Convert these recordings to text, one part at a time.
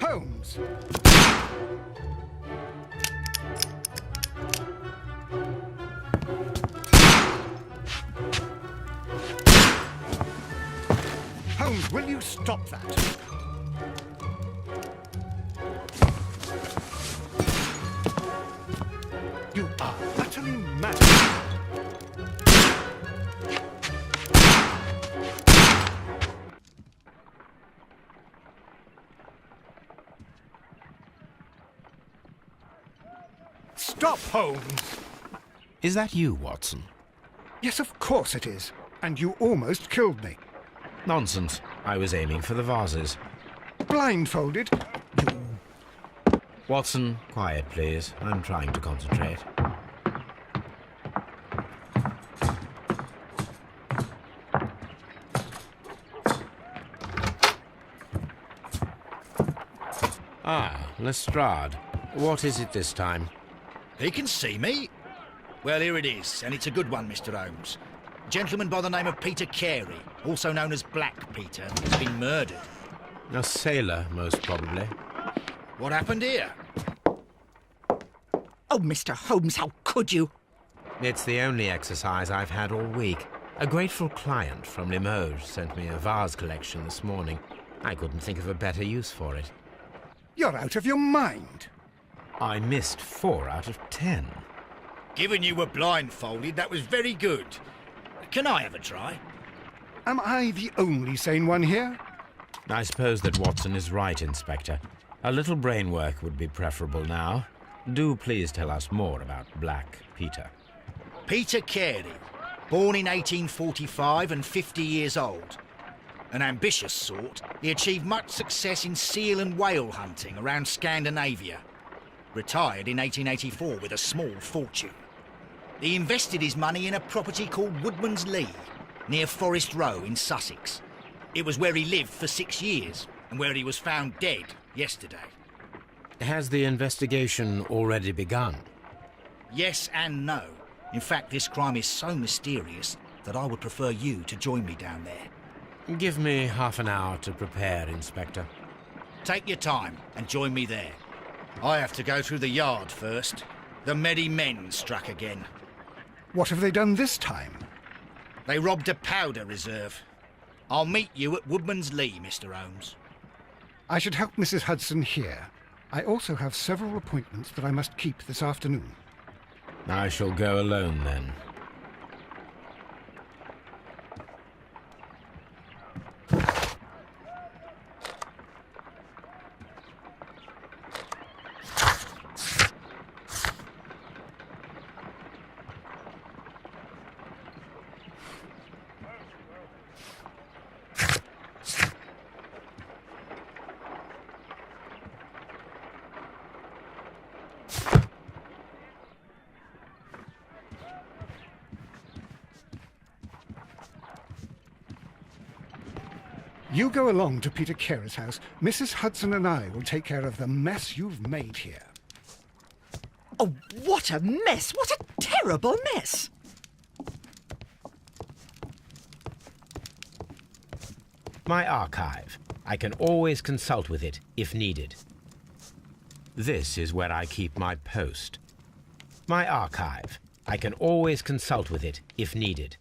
Holmes! Holmes, will you stop that? You are utterly mad. Stop, Holmes! Is that you, Watson? Yes, of course it is. And you almost killed me. Nonsense. I was aiming for the vases. Blindfolded? Watson, quiet, please. I'm trying to concentrate. Ah, Lestrade. What is it this time? He can see me. Well, here it is, and it's a good one, Mr. Holmes. A gentleman by the name of Peter Carey, also known as Black Peter, has been murdered. A sailor, most probably. What happened here? Oh, Mr. Holmes, how could you? It's the only exercise I've had all week. A grateful client from Limoges sent me a vase collection this morning. I couldn't think of a better use for it. You're out of your mind. I missed 4 out of 10. Given you were blindfolded, that was very good. Can I have a try? Am I the only sane one here? I suppose that Watson is right, Inspector. A little brain work would be preferable now. Do please tell us more about Black Peter. Peter Carey, born in 1845 and 50 years old. An ambitious sort, he achieved much success in seal and whale hunting around Scandinavia. Retired in 1884 with a small fortune. He invested his money in a property called Woodman's Lee, near Forest Row in Sussex. It was where he lived for 6 years, and where he was found dead yesterday. Has the investigation already begun? Yes and no. In fact, this crime is so mysterious that I would prefer you to join me down there. Give me half an hour to prepare, Inspector. Take your time and join me there. I have to go through the yard first. The Merry Men struck again. What have they done this time? They robbed a powder reserve. I'll meet you at Woodman's Lee, Mr. Holmes. I should help Mrs. Hudson here. I also have several appointments that I must keep this afternoon. I shall go alone then. You go along to Peter Carey's house. Mrs. Hudson and I will take care of the mess you've made here. Oh, what a mess! What a terrible mess! My archive. I can always consult with it if needed. This is where I keep my post. My archive. I can always consult with it if needed.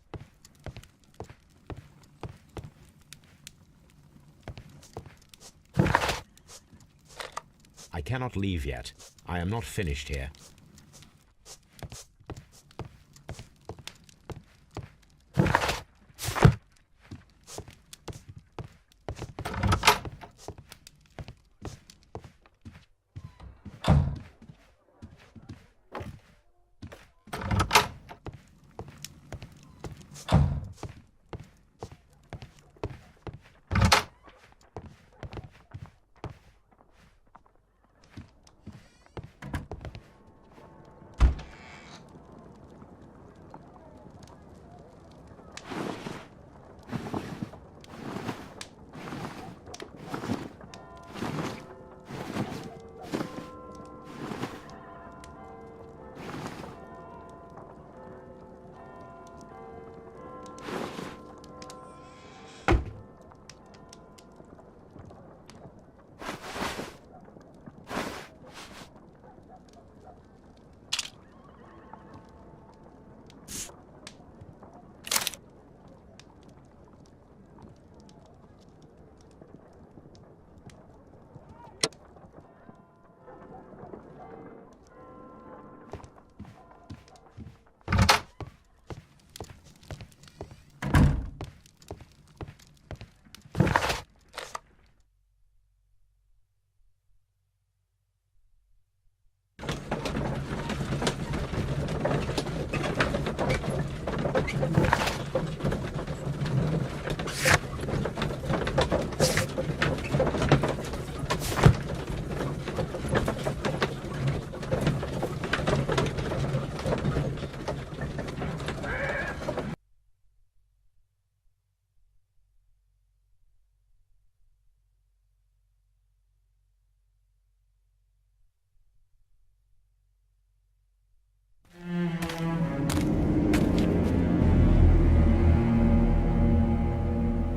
I cannot leave yet. I am not finished here.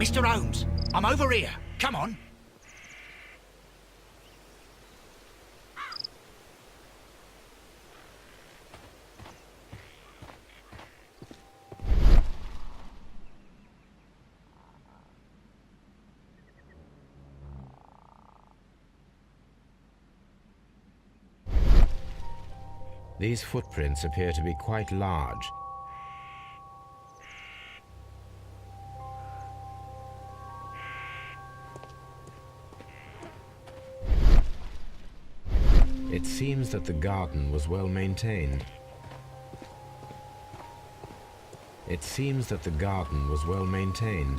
Mr. Holmes, I'm over here. Come on. These footprints appear to be quite large. It seems that the garden was well maintained. It seems that the garden was well maintained.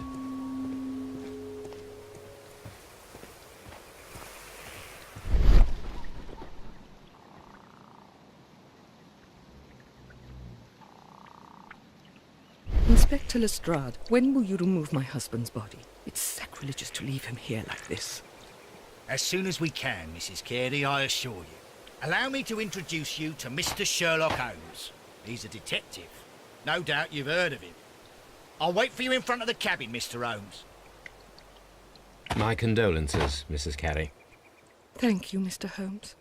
Inspector Lestrade, when will you remove my husband's body? It's sacrilegious to leave him here like this. As soon as we can, Mrs. Carey, I assure you. Allow me to introduce you to Mr. Sherlock Holmes. He's a detective. No doubt you've heard of him. I'll wait for you in front of the cabin, Mr. Holmes. My condolences, Mrs. Carey. Thank you, Mr. Holmes.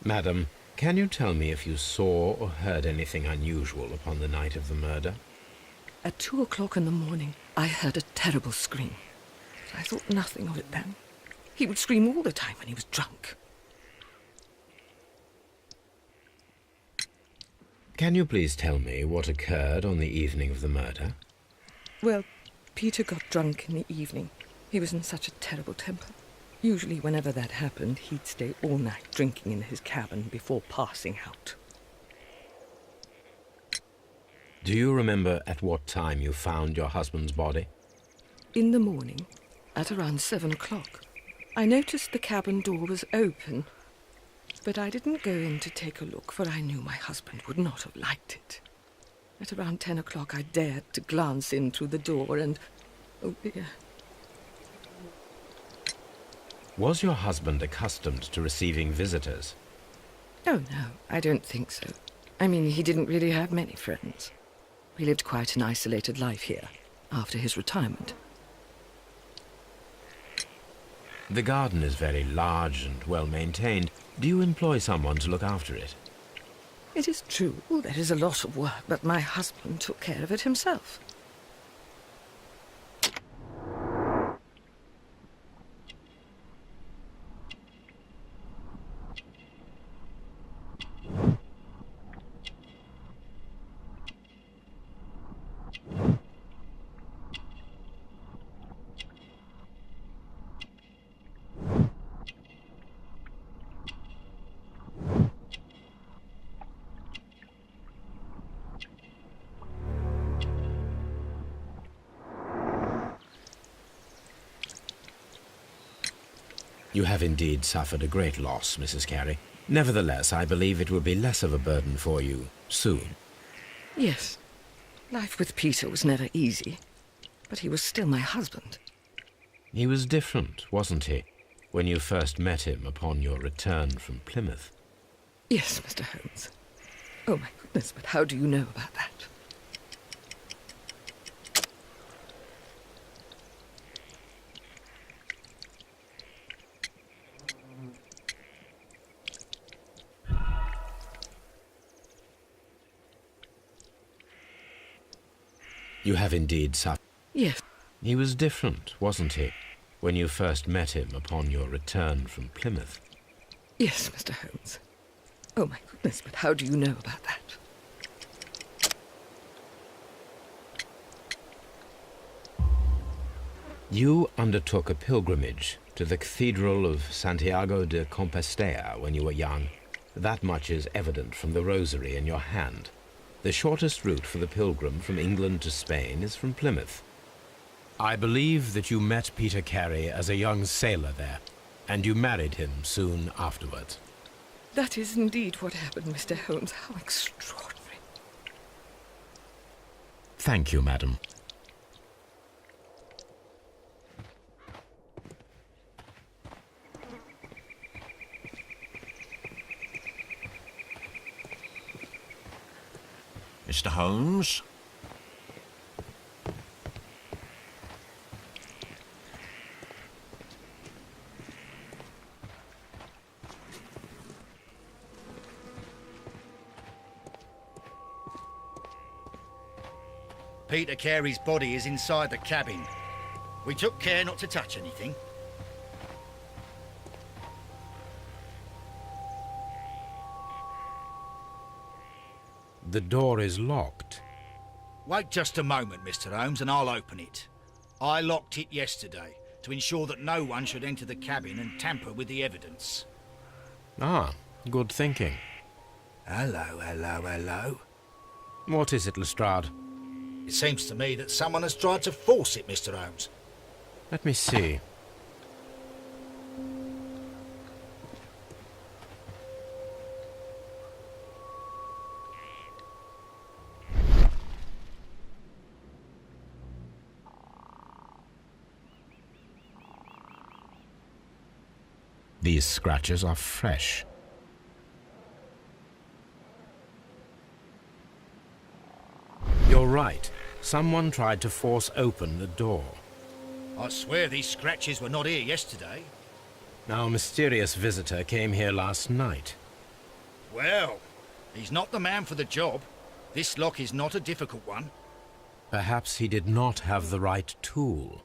Madam, can you tell me if you saw or heard anything unusual upon the night of the murder? At 2 o'clock in the morning, I heard a terrible scream. I thought nothing of it then. He would scream all the time when he was drunk. Can you please tell me what occurred on the evening of the murder? Well, Peter got drunk in the evening. He was in such a terrible temper. Usually whenever that happened, he'd stay all night drinking in his cabin before passing out. Do you remember at what time you found your husband's body? In the morning, at around 7 o'clock, I noticed the cabin door was open, but I didn't go in to take a look, for I knew my husband would not have liked it. At around 10 o'clock, I dared to glance in through the door and... oh dear. Was your husband accustomed to receiving visitors? Oh, no, I don't think so. I mean, he didn't really have many friends. He lived quite an isolated life here, after his retirement. The garden is very large and well-maintained. Do you employ someone to look after it? It is true, there is a lot of work, but my husband took care of it himself. You have indeed suffered a great loss, Mrs. Carey. Nevertheless, I believe it will be less of a burden for you soon. Yes. Life with Peter was never easy, but he was still my husband. He was different, wasn't he, when you first met him upon your return from Plymouth? Yes, Mr. Holmes. Oh, my goodness, but how do you know about that? You have indeed suffered. Yes. He was different, wasn't he, when you first met him upon your return from Plymouth? Yes, Mr. Holmes. Oh, my goodness, but how do you know about that? You undertook a pilgrimage to the Cathedral of Santiago de Compostela when you were young. That much is evident from the rosary in your hand. The shortest route for the pilgrim from England to Spain is from Plymouth. I believe that you met Peter Carey as a young sailor there, and you married him soon afterwards. That is indeed what happened, Mr. Holmes. How extraordinary. Thank you, madam. Mr. Holmes? Peter Carey's body is inside the cabin. We took care not to touch anything. The door is locked. Wait just a moment, Mr. Holmes, and I'll open it. I locked it yesterday to ensure that no one should enter the cabin and tamper with the evidence. Ah, good thinking. Hello, hello, hello. What is it, Lestrade? It seems to me that someone has tried to force it, Mr. Holmes. Let me see. These scratches are fresh. You're right. Someone tried to force open the door. I swear these scratches were not here yesterday. Our mysterious visitor came here last night. Well, he's not the man for the job. This lock is not a difficult one. Perhaps he did not have the right tool.